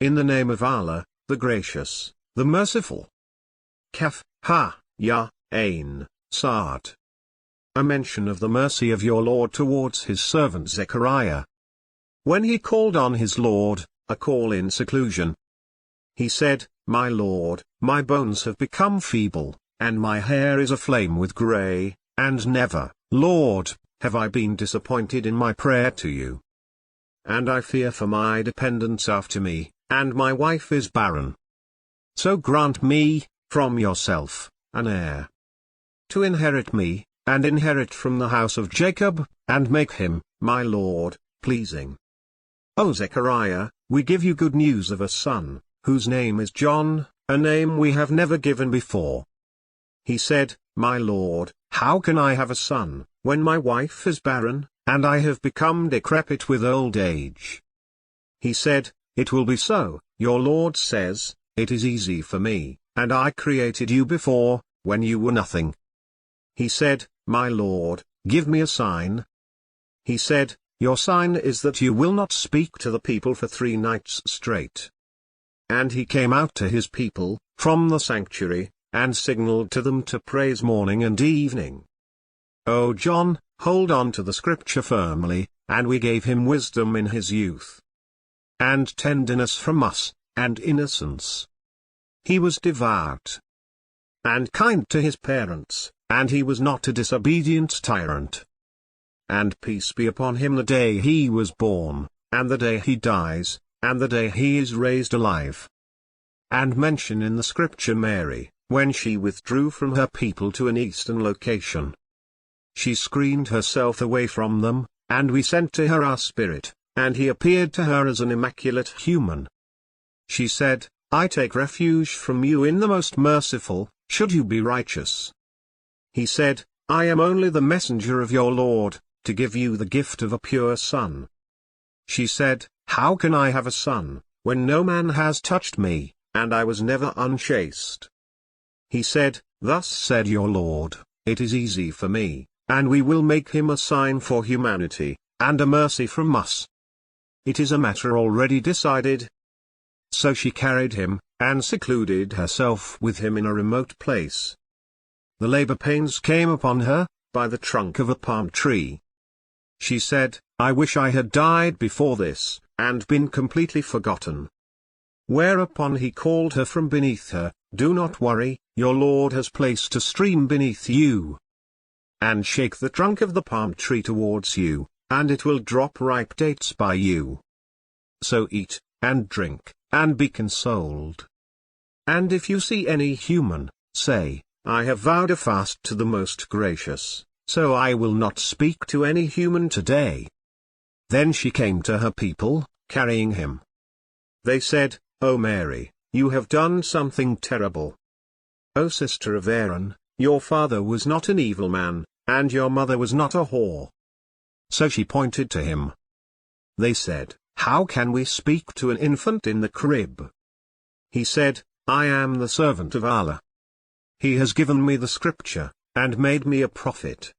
in the name of Allah, the Gracious, the Merciful. Kaf, Ha, Ya, Ain, Sa'at. A mention of the mercy of your Lord towards his servant Zechariah. When he called on his Lord, a call in seclusion, he said, My Lord, my bones have become feeble, and my hair is aflame with grey, and never, Lord, have I been disappointed in my prayer to you. And I fear for my dependents after me, and my wife is barren. So grant me, from yourself, an heir to inherit me, and inherit from the house of Jacob, and make him, my Lord, pleasing. O Zechariah, we give you good news of a son, whose name is John, a name we have never given before. He said, My Lord, how can I have a son, when my wife is barren, and I have become decrepit with old age? He said, It will be so, your Lord says, It is easy for me, and I created you before, when you were nothing. He said, My Lord, give me a sign. He said, Your sign is that you will not speak to the people for 3 nights straight. And he came out to his people, from the sanctuary, and signaled to them to praise morning and evening. O John, hold on to the scripture firmly, and we gave him wisdom in his youth, and tenderness from us, and innocence. He was devout and kind to his parents, and he was not a disobedient tyrant. And peace be upon him the day he was born, and the day he dies, and the day he is raised alive. And mention in the scripture Mary, when she withdrew from her people to an eastern location. She screened herself away from them, and we sent to her our Spirit, and he appeared to her as an immaculate human. She said, I take refuge from you in the most merciful, should you be righteous. He said, I am only the messenger of your Lord, to give you the gift of a pure son. She said, How can I have a son, when no man has touched me, and I was never unchaste? He said, Thus said your Lord, It is easy for me, and we will make him a sign for humanity, and a mercy from us. It is a matter already decided. So she carried him, and secluded herself with him in a remote place. The labor pains came upon her, by the trunk of a palm tree. She said, I wish I had died before this, and been completely forgotten. Whereupon he called her from beneath her, Do not worry, your Lord has placed a stream beneath you. And shake the trunk of the palm tree towards you, and it will drop ripe dates by you. So eat, and drink, and be consoled. And if you see any human, say, I have vowed a fast to the Most Gracious, so I will not speak to any human today. Then she came to her people, carrying him. They said, O Mary, you have done something terrible. O sister of Aaron, your father was not an evil man, and your mother was not a whore. So she pointed to him. They said, How can we speak to an infant in the crib? He said, I am the servant of Allah. He has given me the scripture, and made me a prophet,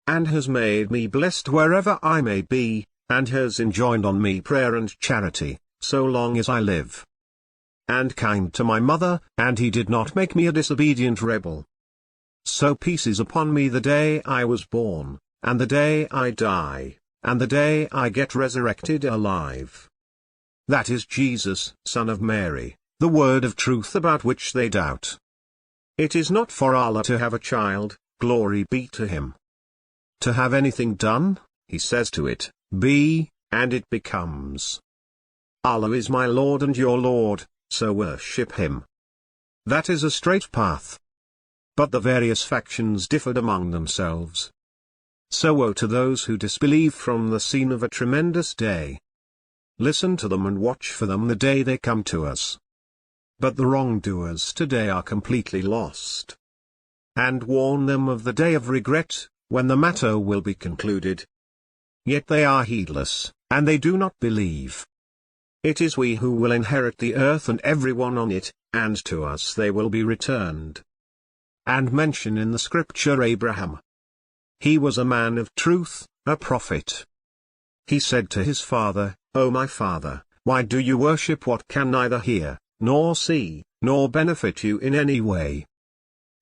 and has made me blessed wherever I may be, and has enjoined on me prayer and charity, so long as I live. And kind to my mother, and he did not make me a disobedient rebel. So peace is upon me the day I was born, and the day I die, and the day I get resurrected alive. That is Jesus, son of Mary, the word of truth about which they doubt. It is not for Allah to have a child, glory be to him. To have anything done, he says to it, be, and it becomes. Allah is my Lord and your Lord, so worship him. That is a straight path. But the various factions differed among themselves. So woe to those who disbelieve from the scene of a tremendous day. Listen to them and watch for them the day they come to us. But the wrongdoers today are completely lost. And warn them of the day of regret, when the matter will be concluded. Yet they are heedless, and they do not believe. It is we who will inherit the earth and everyone on it, and to us they will be returned. And mention in the scripture Abraham. He was a man of truth, a prophet. He said to his father, O my father, Why do you worship what can neither hear, nor see, nor benefit you in any way?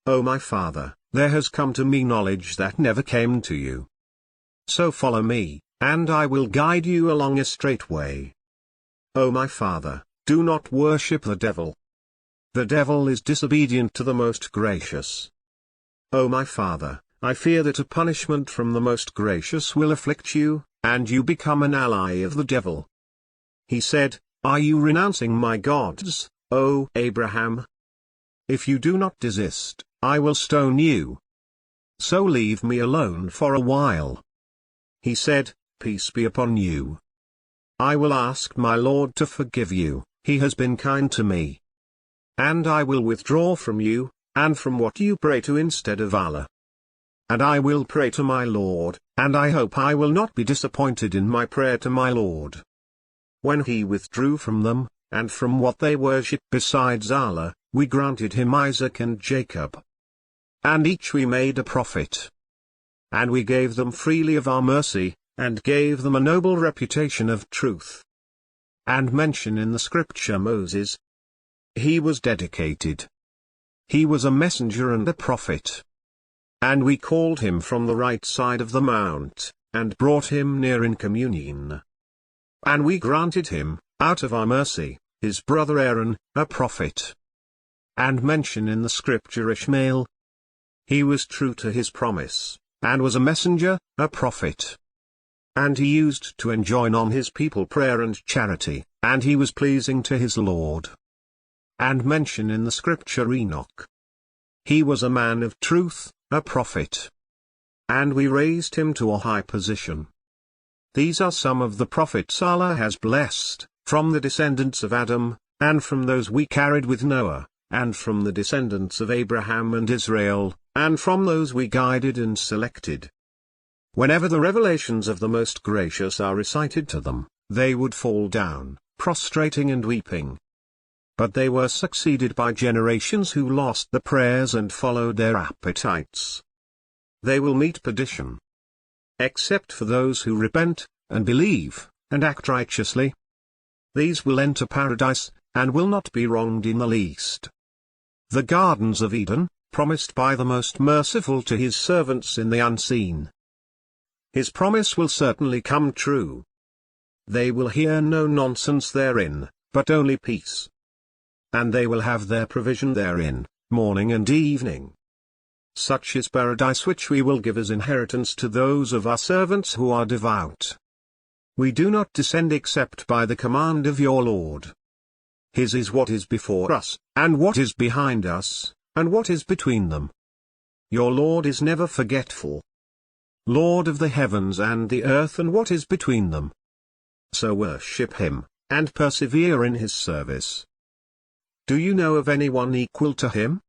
O my Father, there has come to me knowledge that never came to you. So follow me, and I will guide you along a straight way. O my Father, do not worship the devil. The devil is disobedient to the Most Gracious. O my Father, I fear that a punishment from the Most Gracious will afflict you, and you become an ally of the devil. He said, Are you renouncing my gods, O Abraham? If you do not desist, I will stone you. So leave me alone for a while. He said, Peace be upon you. I will ask my Lord to forgive you, he has been kind to me. And I will withdraw from you, and from what you pray to instead of Allah. And I will pray to my Lord, and I hope I will not be disappointed in my prayer to my Lord. When he withdrew from them, and from what they worship besides Allah, we granted him Isaac and Jacob. And each we made a prophet. And we gave them freely of our mercy, and gave them a noble reputation of truth. And mention in the scripture Moses. He was dedicated. He was a messenger and a prophet. And we called him from the right side of the mount, and brought him near in communion. And we granted him, out of our mercy, his brother Aaron, a prophet. And mention in the scripture Ishmael. He was true to his promise, and was a messenger, a prophet. And he used to enjoin on his people prayer and charity, and he was pleasing to his Lord. And mention in the scripture Enoch. He was a man of truth, a prophet. And we raised him to a high position. These are some of the prophets Allah has blessed, from the descendants of Adam, and from those we carried with Noah, and from the descendants of Abraham and Israel, and from those we guided and selected. Whenever the revelations of the Most Gracious are recited to them, they would fall down, prostrating and weeping. But they were succeeded by generations who lost the prayers and followed their appetites. They will meet perdition. Except for those who repent, and believe, and act righteously. These will enter paradise, and will not be wronged in the least. The gardens of Eden, promised by the Most Merciful to his servants in the unseen. His promise will certainly come true. They will hear no nonsense therein, but only peace. And they will have their provision therein, morning and evening. Such is paradise which we will give as inheritance to those of our servants who are devout. We do not descend except by the command of your Lord. His is what is before us, and what is behind us, and what is between them. Your Lord is never forgetful. Lord of the heavens and the earth and what is between them. So worship him, and persevere in his service. Do you know of anyone equal to him?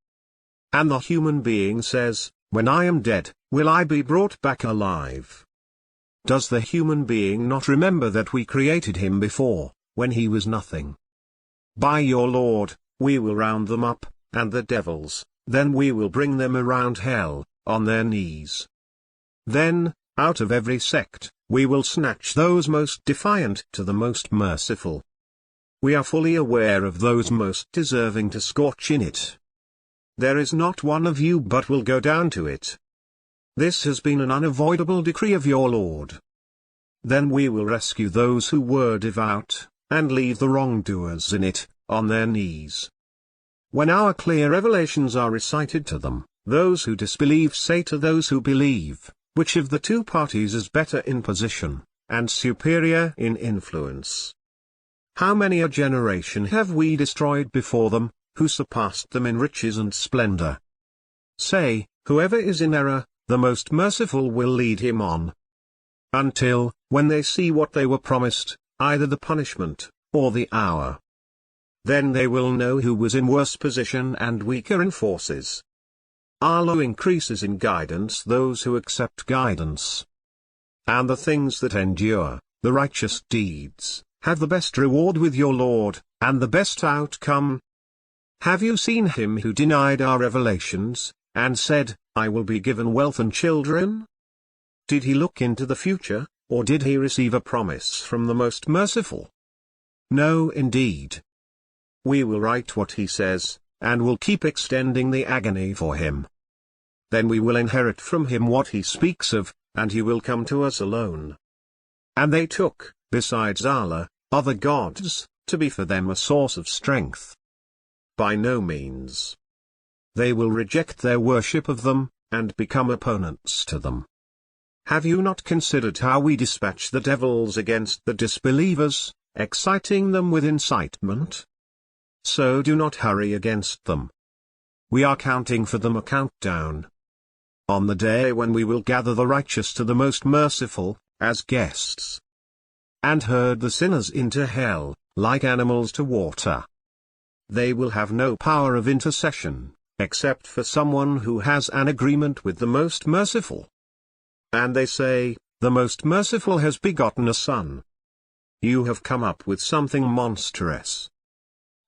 And the human being says, When I am dead, will I be brought back alive? Does the human being not remember that we created him before, when he was nothing? By your Lord, we will round them up, and the devils, then we will bring them around hell, on their knees. Then, out of every sect, we will snatch those most defiant to the Most Merciful. We are fully aware of those most deserving to scorch in it. There is not one of you but will go down to it. This has been an unavoidable decree of your Lord. Then we will rescue those who were devout, and leave the wrongdoers in it, on their knees. When our clear revelations are recited to them, those who disbelieve say to those who believe, which of the two parties is better in position, and superior in influence? How many a generation have we destroyed before them, who surpassed them in riches and splendor? Say, whoever is in error, the Most Merciful will lead him on. Until, when they see what they were promised, either the punishment, or the hour. Then they will know who was in worse position and weaker in forces. Allah increases in guidance those who accept guidance. And the things that endure, the righteous deeds, have the best reward with your Lord, and the best outcome. Have you seen him who denied our revelations, and said, I will be given wealth and children? Did he look into the future, or did he receive a promise from the Most Merciful? No, indeed. We will write what he says, and will keep extending the agony for him. Then we will inherit from him what he speaks of, and he will come to us alone. And they took, besides Allah, other gods, to be for them a source of strength. By no means. They will reject their worship of them, and become opponents to them. Have you not considered how we dispatch the devils against the disbelievers, exciting them with incitement? So do not hurry against them. We are counting for them a countdown. On the day when we will gather the righteous to the Most Merciful, as guests, and herd the sinners into hell, like animals to water. They will have no power of intercession, except for someone who has an agreement with the Most Merciful. And they say, the Most Merciful has begotten a son. You have come up with something monstrous.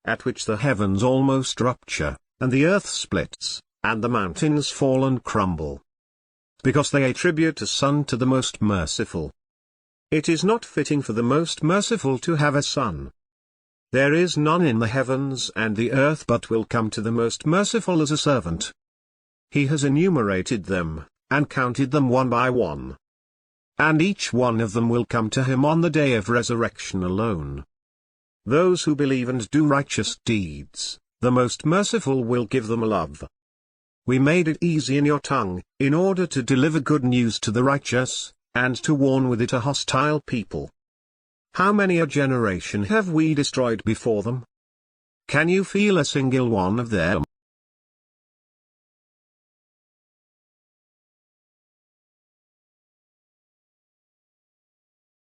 At which the heavens almost rupture, and the earth splits, and the mountains fall and crumble. Because they attribute a son to the Most Merciful. It is not fitting for the Most Merciful to have a son. There is none in the heavens and the earth but will come to the Most Merciful as a servant. He has enumerated them, and counted them one by one. And each one of them will come to him on the day of resurrection alone. Those who believe and do righteous deeds, the Most Merciful will give them love. We made it easy in your tongue, in order to deliver good news to the righteous, and to warn with it a hostile people. How many a generation have we destroyed before them? Can you feel a single one of them?